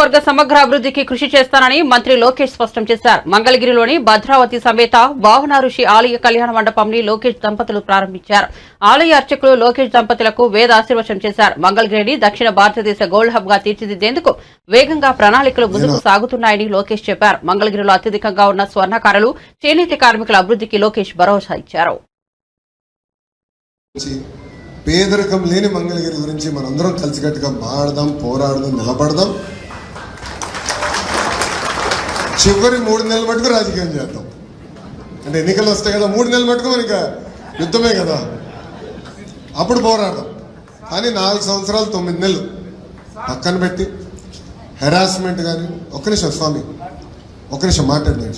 నియోజకవర్గ సమగ్ర అభివృద్ధికి కృషి చేస్తానని మంత్రి లోకేష్ స్పష్టం చేశారు. మంగళగిరిలోని భద్రావతి సమేత వాహనారుషి ఆలయ కళ్యాణ మండపంని లోకేష్ దంపతులు ప్రారంభించారు. ఆలయ అర్చకులు లోకేష్ దంపతులకు వేద ఆశీర్వచనం చేశారు. మంగళగిరిని దక్షిణ భారతదేశ గోల్డ్ హబ్ గా తీర్చిదిద్దేందుకు వేగంగా ప్రణాళికలు ముందుకు సాగుతున్నాయని లోకేష్ చెప్పారు. మంగళగిరిలో అత్యధికంగా ఉన్న స్వర్ణకారులు, చేనేత కార్మికుల అభివృద్ధికి లోకేష్ భరోసా ఇచ్చారు. పేదరికం లేని మంగళగిరి గురించి మనందరం కలిసికట్టుగా మాడదాం, పోరాడదాం, నిలబడదాం. చివరి 3 నెలల మటుకు రాజకీయం చేద్దాం. అంటే ఎన్నికలు వస్తాయి కదా, 3 నెలల మటుకు మనకి యుద్ధమే కదా, అప్పుడు పోరాడదాం. కానీ 4 సంవత్సరాలు 9 నెలలు పక్కన పెట్టి హెరాస్మెంట్ కానీ, ఒక్క నిమిషం స్వామి, ఒక్క నిమిషం మాట్లాడిన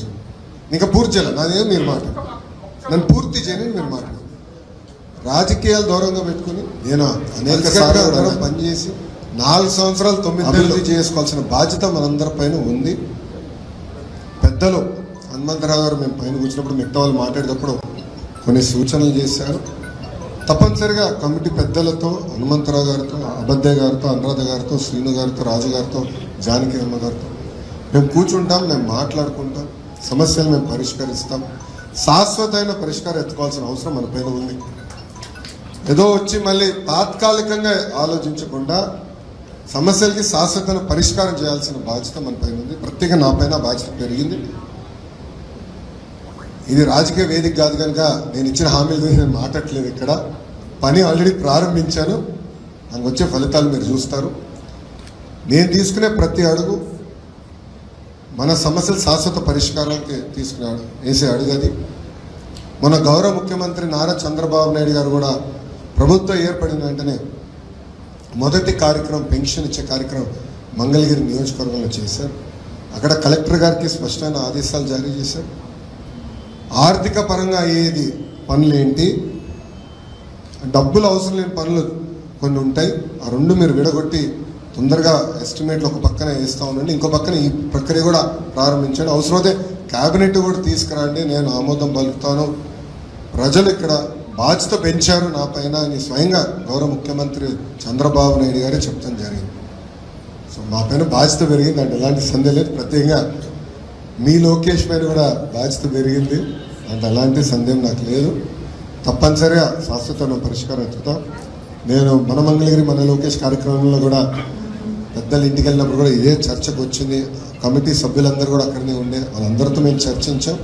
ఇంకా పూర్తి చేయాలి. నాదేం మీరు మాట్లాడు, నన్ను పూర్తి చేయని మీరు మాట్లాడు. రాజకీయాలు దూరంగా పెట్టుకుని నేను అనేక సార్లు పనిచేసి 4 సంవత్సరాలు 9 నెలలు చేసుకోవాల్సిన బాధ్యత మనందరిపైన ఉంది. పెద్దలు హనుమంతరావు గారు మేము పైన కూర్చున్నప్పుడు మిగతా వాళ్ళు మాట్లాడేటప్పుడు కొన్ని సూచనలు చేశారు. తప్పనిసరిగా కమిటీ పెద్దలతో, హనుమంతరావు గారితో, అబద్దయ్య గారితో, అనురాధ గారితో, శ్రీను గారితో, రాజు గారితో, జానకి అమ్మ గారితో మేము కూర్చుంటాం, మేము మాట్లాడుకుంటాం, సమస్యలు మేము పరిష్కరిస్తాం. శాశ్వతమైన పరిష్కారం ఎత్తుకోవాల్సిన అవసరం మన పైన ఉంది. ఏదో వచ్చి మళ్ళీ తాత్కాలికంగా ఆలోచించకుండా సమస్యలకి శాశ్వతమైన పరిష్కారం చేయాల్సిన బాధ్యత మన పైన ఉంది. ప్రత్యేక నా పైన బాధ్యత పెరిగింది. ఇది రాజకీయ వేదిక కాదు కనుక నేను ఇచ్చిన హామీల గురించి నేను మాట్లాడలేదు. ఇక్కడ పని ఆల్రెడీ ప్రారంభించాను, నాకు వచ్చే ఫలితాలు మీరు చూస్తారు. నేను తీసుకునే ప్రతి అడుగు మన సమస్యల శాశ్వత పరిష్కారానికి వేసే అడుగు అది. మన గౌరవ ముఖ్యమంత్రి నారా చంద్రబాబు నాయుడు గారు కూడా ప్రభుత్వం ఏర్పడిన వెంటనే మొదటి కార్యక్రమం పెన్షన్ ఇచ్చే కార్యక్రమం మంగళగిరి నియోజకవర్గంలో చేశారు. అక్కడ కలెక్టర్ గారికి స్పష్టమైన ఆదేశాలు జారీ చేశారు. ఆర్థిక పరంగా అయ్యేది పనులు ఏంటి, డబ్బులు అవసరం లేని పనులు కొన్ని ఉంటాయి, ఆ రెండు మీరు విడగొట్టి తొందరగా ఎస్టిమేట్లు ఒక పక్కన వేస్తూ ఉండండి, ఇంకో పక్కన ఈ ప్రక్రియ కూడా ప్రారంభించండి. అవసరమైతే క్యాబినెట్ కూడా తీసుకురండి, నేను ఆమోదం పలుకుతాను. ప్రజలు ఇక్కడ బాధ్యత పెంచారు నా పైన అని స్వయంగా గౌరవ ముఖ్యమంత్రి చంద్రబాబు నాయుడు గారే చెప్తాం జరిగింది. సో మా పైన బాధ్యత పెరిగింది అంటే ఎలాంటి సందేహం లేదు. ప్రత్యేకంగా మీ లోకేష్ పైన కూడా బాధ్యత పెరిగింది అంటే ఎలాంటి సందేహం నాకు లేదు. తప్పనిసరిగా శాశ్వతమైన పరిష్కారం ఎత్తుతాం. నేను మన మంగళగిరి మన లోకేష్ కార్యక్రమంలో కూడా పెద్దలు ఇంటికి వెళ్ళినప్పుడు కూడా ఇదే చర్చకు వచ్చింది. కమిటీ సభ్యులందరూ కూడా అక్కడనే ఉండే, వాళ్ళందరితో మేము చర్చించాం.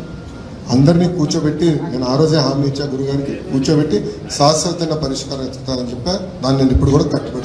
అందరినీ కూర్చోబెట్టి నేను ఆ రోజే హామీ ఇచ్చా గురుగారికి, కూర్చోబెట్టి శాశ్వతమైన పరిష్కారం ఎత్తుతానని చెప్పా. దాన్ని నేను ఇప్పుడు కూడా కట్టుబడి